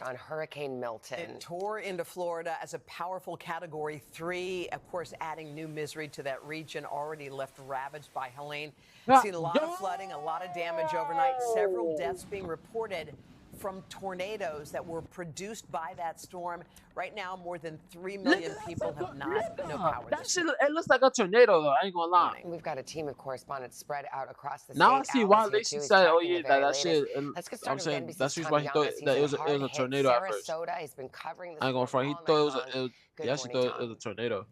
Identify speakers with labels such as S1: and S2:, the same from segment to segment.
S1: On Hurricane Milton.
S2: It tore into Florida as a powerful Category 3, of course, adding new misery to that region already left ravaged by Helene. Seen a lot of flooding, a lot of damage overnight, several deaths being reported from tornadoes that were produced by that storm. Right now, more than 3 million people have no power.
S3: That shit, it looks like a tornado, though. I ain't gonna lie.
S1: We've got a team of correspondents spread out across the
S3: Now I
S1: state.
S3: see
S1: Al
S3: why
S1: is here
S3: Lacey
S1: too. He's
S3: said, "Oh
S1: tracking
S3: yeah,
S1: the very
S3: that
S1: latest.
S3: shit."
S1: Let's get
S3: I'm
S1: started with
S3: saying
S1: NBC's
S3: that's the reason
S1: Tom
S3: why he thought
S1: Yannis. He's
S3: that
S1: in
S3: it was a
S1: hard-hit
S3: tornado at first.
S1: Sarasota. He's been covering the
S3: I ain't gonna
S1: storm
S3: front. He
S1: all
S3: thought
S1: night
S3: it was
S1: long.
S3: he actually thought it was a tornado.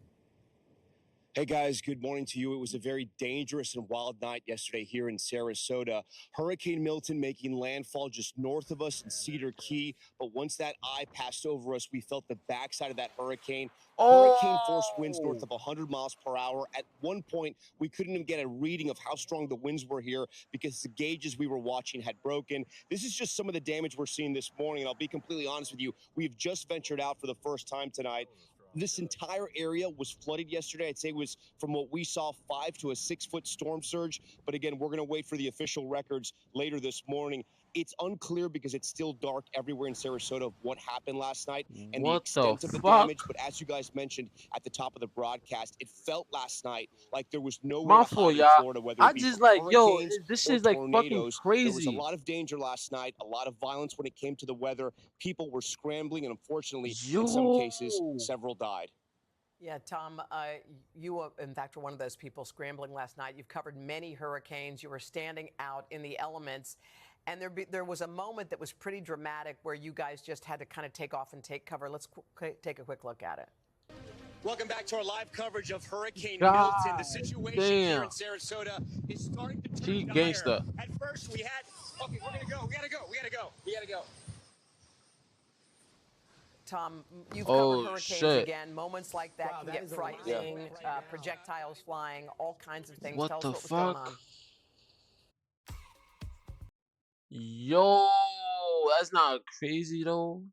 S4: Hey guys, good morning to you. It was a very dangerous and wild night yesterday here in Sarasota. Hurricane Milton making landfall just north of us in Cedar Key. But once that eye passed over us, we felt the backside of that hurricane. Hurricane force winds north of 100 miles per hour. At one point, we couldn't even get a reading of how strong the winds were here because the gauges we were watching had broken. This is just some of the damage we're seeing this morning. And I'll be completely honest with you. We've just ventured out for the first time tonight. This entire area was flooded yesterday. I'd say it was, from what we saw, 5 to a 6 foot storm surge. But again, we're going to wait for the official records later this morning. It's unclear because it's still dark everywhere in Sarasota of what happened last night and the extent of the damage. But as you guys mentioned at the top of the broadcast, it felt last night like there was nowhere to hide in Florida, whether it be from hurricanes
S3: this
S4: or
S3: is like fucking
S4: tornadoes.
S3: crazy.
S4: There was a lot of danger last night, a lot of violence when it came to the weather. People were scrambling, and unfortunately, in some cases, several died.
S2: Yeah, Tom, you, in fact, were one of those people scrambling last night. You've covered many hurricanes. You were standing out in the elements. And there was a moment that was pretty dramatic where you guys just had to kind of take off and take cover. Let's take a quick look at it.
S4: Welcome back to our live coverage of Hurricane Milton. The situation here in Sarasota is starting to turn dire. At first, we had, okay, we're going to go. We got to go.
S2: Tom, you've covered hurricanes again. Moments like that can get frightening. Projectiles flying, all kinds of things. Tell us what was going on.
S3: Yo, that's not crazy though.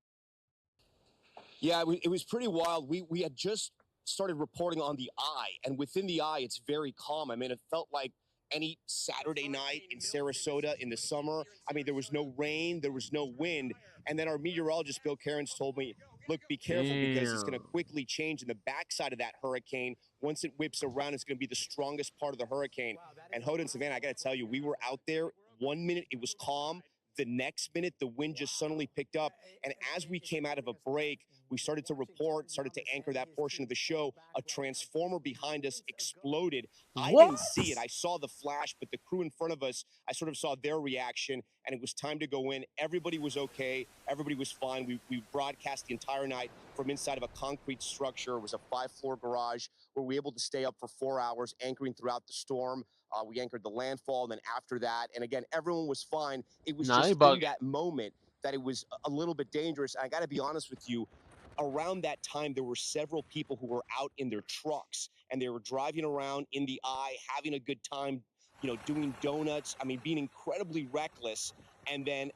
S4: Yeah, it was pretty wild. We had just started reporting on the eye, and within the eye, it's very calm. I mean, it felt like any Saturday night in Sarasota in the summer. I mean, there was no rain, there was no wind, and then our meteorologist Bill Cairns told me, look, be careful because it's going to quickly change in the backside of that hurricane. Once it whips around, it's going to be the strongest part of the hurricane. And Hoda and Savannah, I got to tell you, we were out there. 1 minute it was calm. The next minute, the wind just suddenly picked up. And as we came out of a break, we started to report, started to anchor that portion of the show. A transformer behind us exploded. I didn't see it. I saw the flash, but the crew in front of us, I sort of saw their reaction, and it was time to go in. Everybody was okay. Everybody was fine. We broadcast the entire night from inside of a concrete structure. It was a 5-floor garage where we were able to stay up for 4 hours, anchoring throughout the storm. We anchored the landfall, and then after that, and again, everyone was fine. It was just in that moment that it was a little bit dangerous. I got to be honest with you, around that time, there were several people who were out in their trucks, and they were driving around in the eye, having a good time, you know, doing donuts. I mean, being incredibly reckless. And then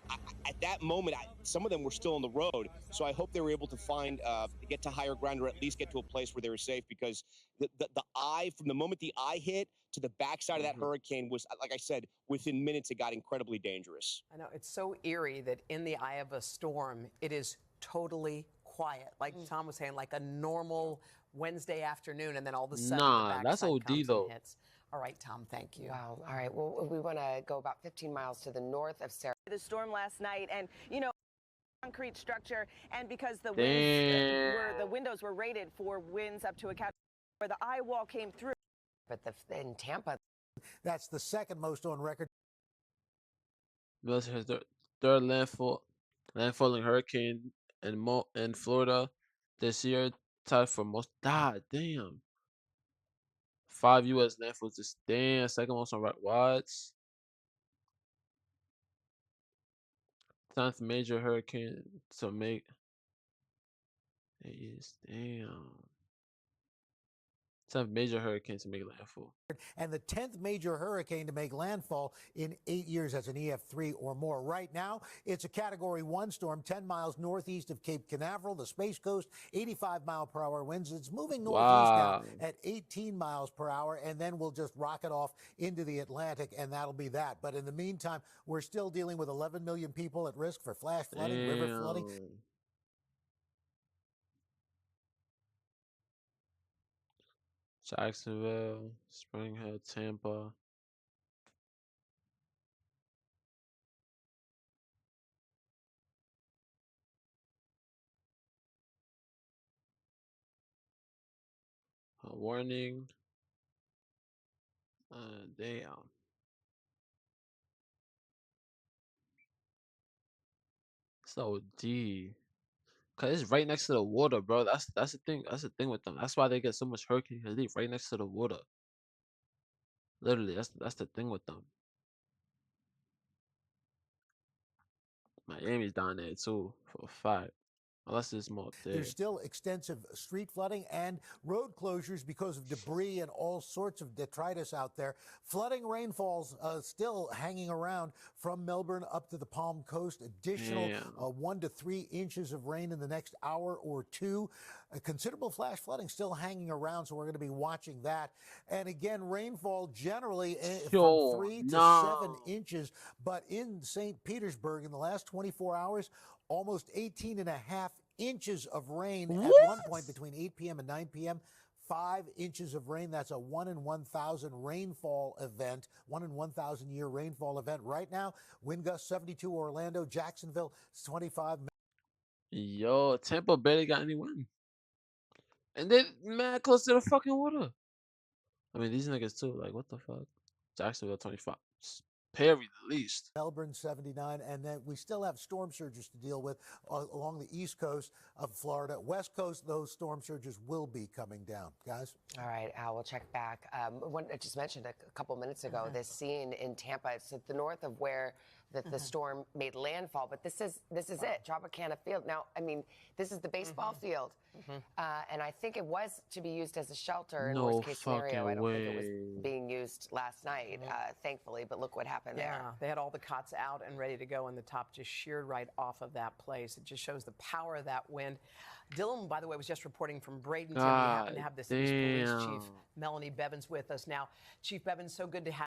S4: at that moment, some of them were still on the road. So I hope they were able to find, get to higher ground, or at least get to a place where they were safe, because the eye, from the moment the eye hit to the backside of that hurricane was, like I said, within minutes, it got incredibly dangerous.
S2: I know, it's so eerie that in the eye of a storm, it is totally quiet. Like Tom was saying, like a normal Wednesday afternoon, and then all of a sudden the backside comes and hits. All right, Tom, thank you.
S1: Wow. All right. Well, we want to go about 15 miles to the north of Sarasota.
S5: The storm last night, and you know, concrete structure, and because the windows were rated for winds up to a category, where the eye wall came through.
S1: But in Tampa,
S6: that's the second most on record.
S3: Milton has their third landfalling hurricane in Florida this year, tied for most. God damn. 5 U.S. landfalls this damn, second most on watts. 10th major hurricane to make. It is damn. 10th major hurricane to make landfall.
S6: And the 10th major hurricane to make landfall in 8 years as an EF3 or more. Right now, it's a Category 1 storm 10 miles northeast of Cape Canaveral, the Space Coast, 85-mile-per-hour winds. It's moving northeast now at 18 miles per hour, and then we'll just rocket off into the Atlantic, and that'll be that. But in the meantime, we're still dealing with 11 million people at risk for flash flooding, river flooding.
S3: Jacksonville, Spring Hill, Tampa. A warning. Damn. So D. Cause it's right next to the water, bro. That's the thing. That's the thing with them. That's why they get so much hurricane relief right next to the water. Literally, that's the thing with them. Miami's down there too, for a fact. Unless there's more there.
S6: There's still extensive street flooding and road closures because of debris and all sorts of detritus out there. Flooding rainfalls still hanging around from Melbourne up to the Palm Coast. Additional 1 to 3 inches of rain in the next hour or two. Considerable flash flooding still hanging around, so we're going to be watching that. And again, rainfall generally from 3 to 7 inches. But in St. Petersburg in the last 24 hours, almost 18.5 inches of rain at one point between 8 p.m. and 9 p.m. 5 inches of rain. That's a 1 in 1,000 rainfall event, 1 in 1,000 year rainfall event. Right now, wind gusts 72 Orlando, Jacksonville 25.
S3: Yo, Tampa barely got any wind. And they mad close to the fucking water. I mean, these niggas too. Like, what the fuck? Jacksonville 25. Perry the least.
S6: Melbourne 79, and then we still have storm surges to deal with along the east coast of Florida. West coast, those storm surges will be coming down. Guys?
S1: All right, Al, we'll check back. I just mentioned a couple minutes ago this scene in Tampa. It's at the north of where the storm made landfall, but this is it, Tropicana Field. Now, I mean, this is the baseball field, and I think it was to be used as a shelter in worst case scenario. I don't think it was being used last night, thankfully, but look what happened there.
S2: Yeah, they had all the cots out and ready to go, and the top just sheared right off of that place. It just shows the power of that wind. Dylan, by the way, was just reporting from Bradenton. We happen to have the city's police chief, Melanie Bevins, with us now. Chief Bevins, so good to have